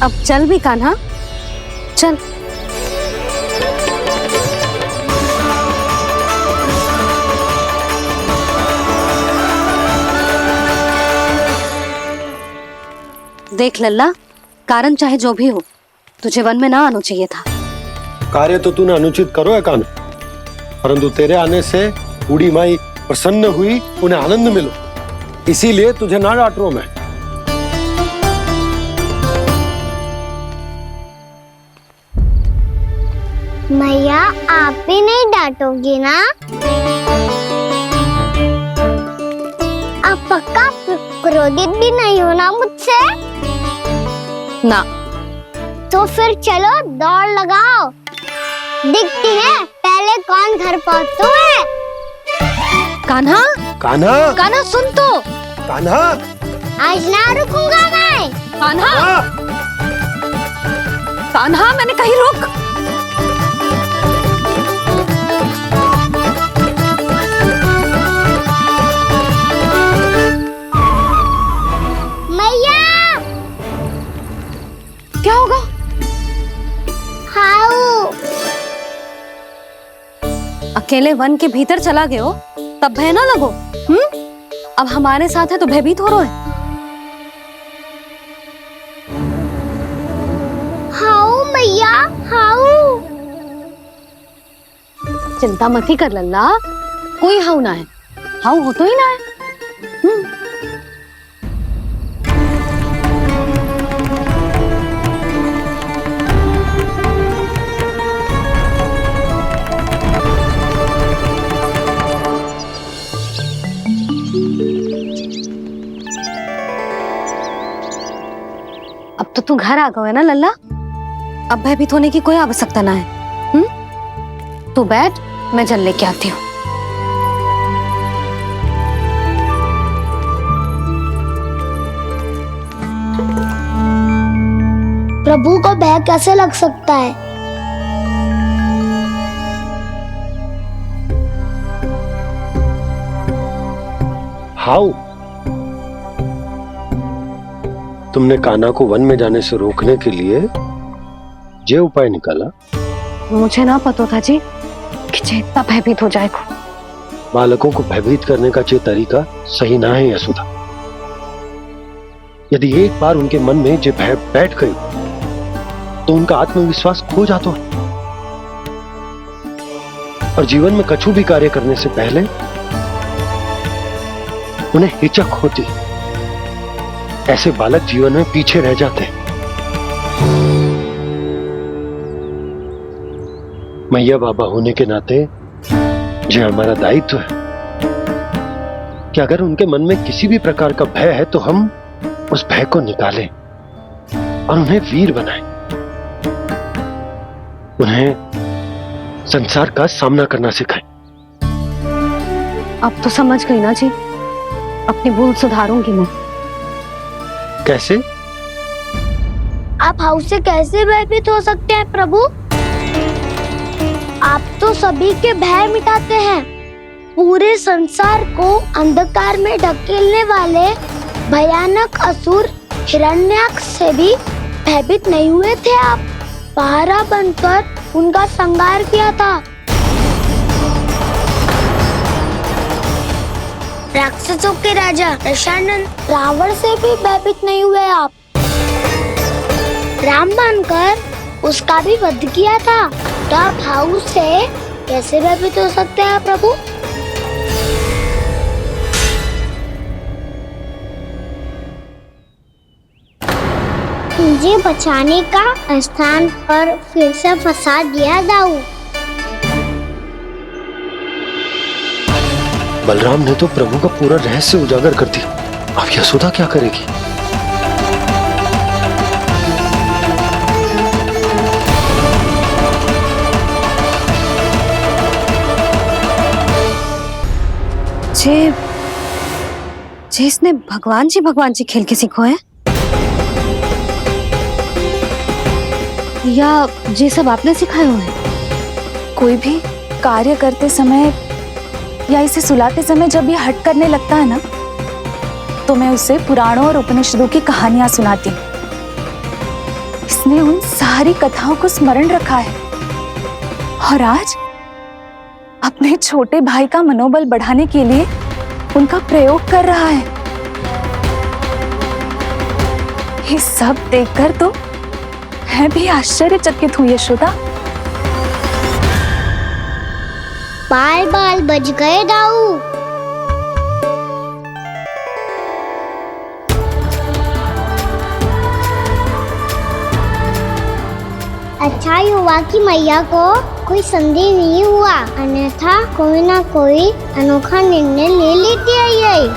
अब चल भी कान्हा, चल। देख लल्ला, कारण चाहे जो भी हो, तुझे वन में ना आना चाहिए था। कार्य तो तूने अनुचित करो है कान्हा, परंतु तेरे आने से बूढ़ी माई प्रसन्न हुई, उन्हें आनंद मिलो, इसीलिए तुझे ना डांट रहा हूं मैं। मैया आप भी नहीं डांटोगी ना? आप पक्का क्रोधित भी नहीं हो ना मुझसे? ना। तो फिर चलो दौड़ लगाओ, दिखती है पहले कौन घर पहुंचता है। कान्हा, कान्हा, कान्हा सुन तो। कान्हा, आज ना रुकूंगा मैं। कान्हा, कान्हा मैंने कही रुक। मैया, क्या होगा? हाउ अकेले वन के भीतर चला गए हो तब भय ना लगो। अब हमारे साथ है तो भयभीत हो रहे हो। हाउ मैया, हाउ। चिंता मत ही कर लल्ला, कोई हाउ ना है, हाउ हो तो ही ना है। अब तो तू घर आ गया है ना लल्ला, अब भयभीत होने की कोई आवश्यकता ना है। तू बैठ, मैं जल लेके आती हूँ। प्रभु को भय कैसे लग सकता है? हाउ, तुमने कान्हा को वन में जाने से रोकने के लिए ये उपाय निकाला? मुझे ना पता था जी कि जे इतना भयभीत हो जाएगा। बालकों को भयभीत करने का ये तरीका सही ना है यशोदा। यदि एक बार उनके मन में ये भय बैठ गई तो उनका आत्मविश्वास खो जाता है और जीवन में कछु भी कार्य करने से पहले उन्हें हिचक होती। ऐसे बालक जीवन में पीछे रह जाते हैं। मैया बाबा होने के नाते ये हमारा दायित्व है कि अगर उनके मन में किसी भी प्रकार का भय है तो हम उस भय को निकालें और उन्हें वीर बनाएं, उन्हें संसार का सामना करना सिखाएं। अब तो समझ गई ना जी, अपनी भूल सुधारूंगी मैं। कैसे? आप हाउ से कैसे भयभीत हो सकते हैं प्रभु? आप तो सभी के भय मिटाते हैं। पूरे संसार को अंधकार में ढकेलने वाले भयानक असुर हिरण्याक्ष से भी भयभीत नहीं हुए थे आप। पहरा बनकर उनका संहार किया था। राक्षसों के राजा दशानन रावण से भी भयभीत नहीं हुए आप। राम बनकर उसका भी वध किया था। तो आप हाउ से कैसे भयभीत हो सकते हैं प्रभु? मुझे बचाने का स्थान पर फिर से फंसा दिया दाऊ। बलराम ने तो प्रभु का पूरा रहस्य उजागर कर दिया। अब यशोदा क्या करेगी? जे इसने भगवान जी खेल के सीखो है या जे सब आपने सिखाए हुए? कोई भी कार्य करते समय या इसे सुलाते समय जब ये हट करने लगता है ना, तो मैं उसे पुराणों और उपनिषदों की कहानियां सुनाती हूँ। इसने उन सारी कथाओं को स्मरण रखा है और आज अपने छोटे भाई का मनोबल बढ़ाने के लिए उनका प्रयोग कर रहा है। ये सब देखकर तो मैं भी आश्चर्यचकित हुई यशोदा। बाल बाल बज गए दाऊ। अच्छा ही हुआ कि मैया को कोई संदेह नहीं हुआ, अन्यथा कोई ना कोई अनोखा निर्णय ले लेती है ये।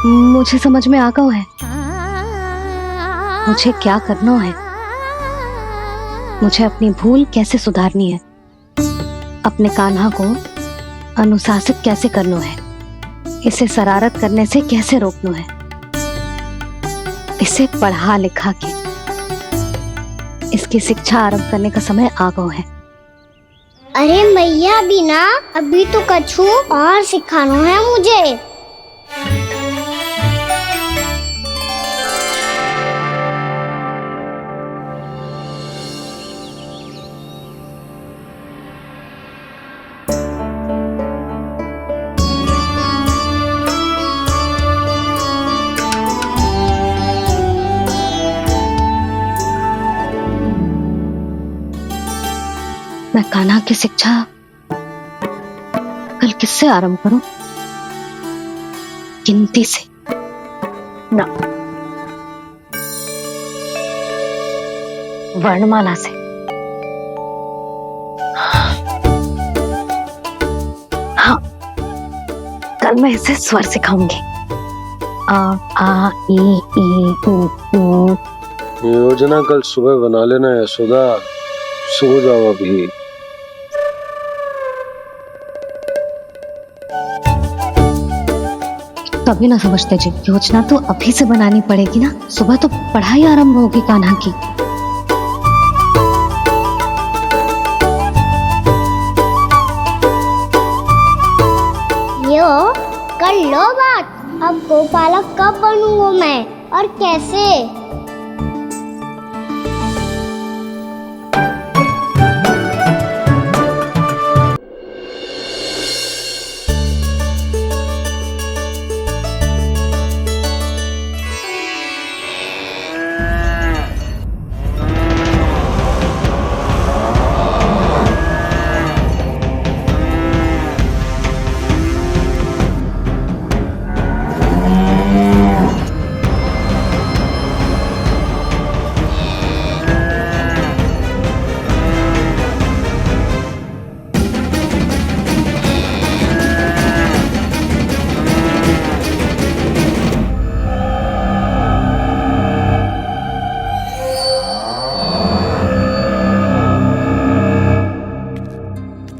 मुझे समझ में आ गया है मुझे क्या करना है। मुझे अपनी भूल कैसे सुधारनी है, अपने कान्हा को अनुशासित कैसे करना है, इसे शरारत करने से कैसे रोकना है, इसे पढ़ा लिखा के इसकी शिक्षा आरंभ करने का समय आ गया है। अरे मैया बिना अभी तो कछु और सिखाना है मुझे। मैं कान्हा की शिक्षा कल किससे आरंभ करूं? गिनती से ना, वर्णमाला से। हाँ, कल मैं इसे स्वर सिखाऊंगी। आ आ ई ऊ। योजना कल सुबह बना लेना यशोदा, सो जाओ अभी। तभी ना समझते जी, योजना तो अभी से बनानी पड़ेगी ना, सुबह तो पढ़ाई आरंभ होगी कान्हा की। यो कर लो बात, अब गोपालक कब बनूंगा मैं और कैसे?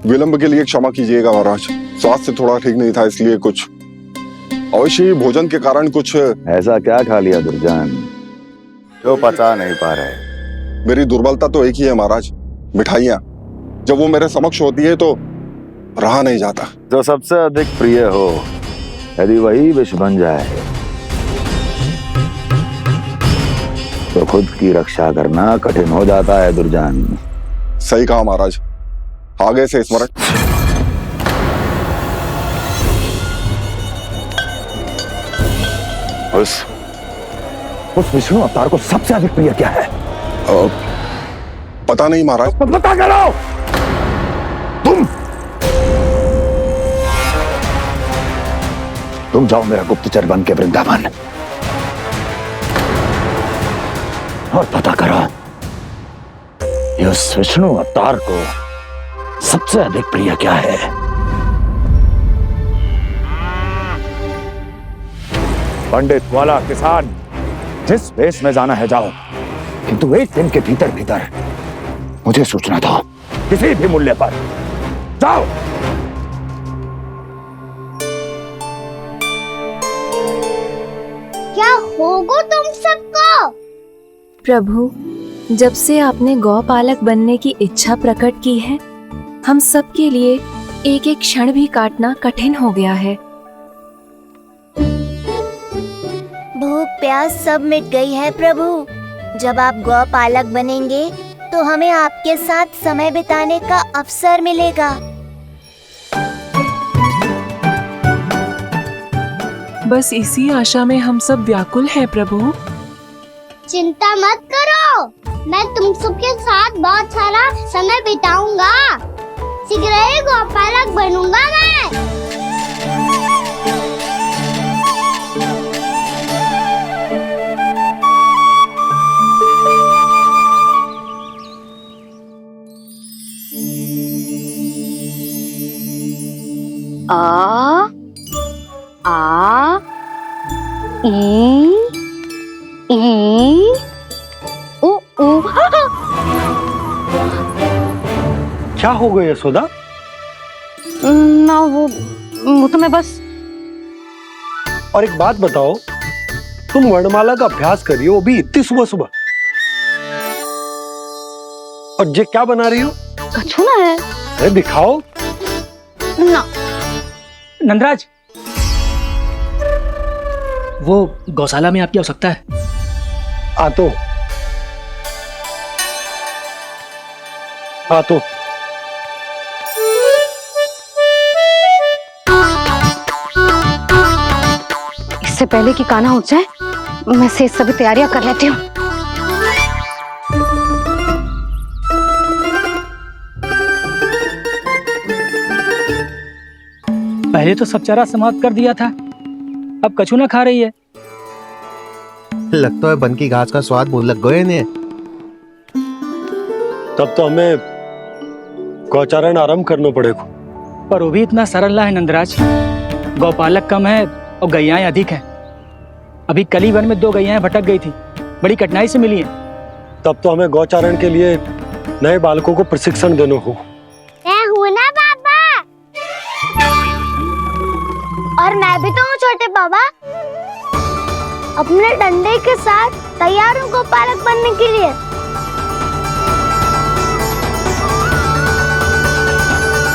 विलंब के लिए क्षमा कीजिएगा महाराज, स्वास्थ्य थोड़ा ठीक नहीं था इसलिए कुछ अवश्य भोजन के कारण कुछ। ऐसा क्या खा लिया दुर्जन जो पचा नहीं पा रहे? मेरी दुर्बलता तो एक ही है महाराज, मिठाइयाँ। जब वो मेरे समक्ष होती है तो रहा नहीं जाता। जो सबसे अधिक प्रिय हो, यदि वही विष बन जाए तो खुद की रक्षा करना कठिन हो जाता है दुर्जन। सही कहा महाराज, आगे से स्मरण। उस विष्णु अवतार को सबसे अधिक प्रिय क्या है? पता नहीं महाराज। पता करो। तुम जाओ मेरा गुप्तचर बन के वृंदावन और पता करो इस विष्णु अवतार को सबसे अधिक प्रिय क्या है। पंडित वाला किसान, जिस वेश में जाना है जाओ, किंतु एक दिन के भीतर भीतर मुझे सूचना दो, किसी भी मूल्य पर। जाओ। क्या होगा तुम सबको? प्रभु, जब से आपने गौपालक बनने की इच्छा प्रकट की है, हम सब के लिए एक एक क्षण भी काटना कठिन हो गया है। भूख प्यास सब मिट गई है प्रभु। जब आप गौपालक बनेंगे तो हमें आपके साथ समय बिताने का अवसर मिलेगा। बस इसी आशा में हम सब व्याकुल हैं प्रभु। चिंता मत करो, मैं तुम सबके साथ बहुत सारा समय बिताऊंगा। शीघ्र ही गोपालक बनूंगा मैं। आ आ ई उ ऊ। क्या हो गया यशोदा? ना वो तो मैं बस। और एक बात बताओ, तुम वर्णमाला का अभ्यास कर रही हो, वो भी इतनी सुबह सुबह, और ये क्या बना रही हो? कछुआ है। अरे दिखाओ ना। नंदराज, वो गौशाला में आपकी आवश्यकता है। आ तो इससे पहले कि कान्हा उठ जाए, मैं से सभी तैयारियां कर लेती हूँ। पहले तो सब चारा समाप्त कर दिया था, अब कछू ना खा रही है। लगता है बन की घास का स्वाद भूल लग गए ने। तब तो हमें गौचारण आरंभ करना पड़ेगा। पर वो भी इतना सरल है नंदराज। गौपालक कम है और गैयाएं अधिक हैं। अभी कली वन में 2 गैयाएं भटक गई थी, बड़ी कठिनाई से मिली हैं। तब तो हमें गौचारण के लिए नए बालकों को प्रशिक्षण देना हो। मैं हूँ ना पापा, और मैं भी तो हूँ छोटे पापा। अपने डंडे के साथ तैयार हूँ गोपालक बनने के लिए।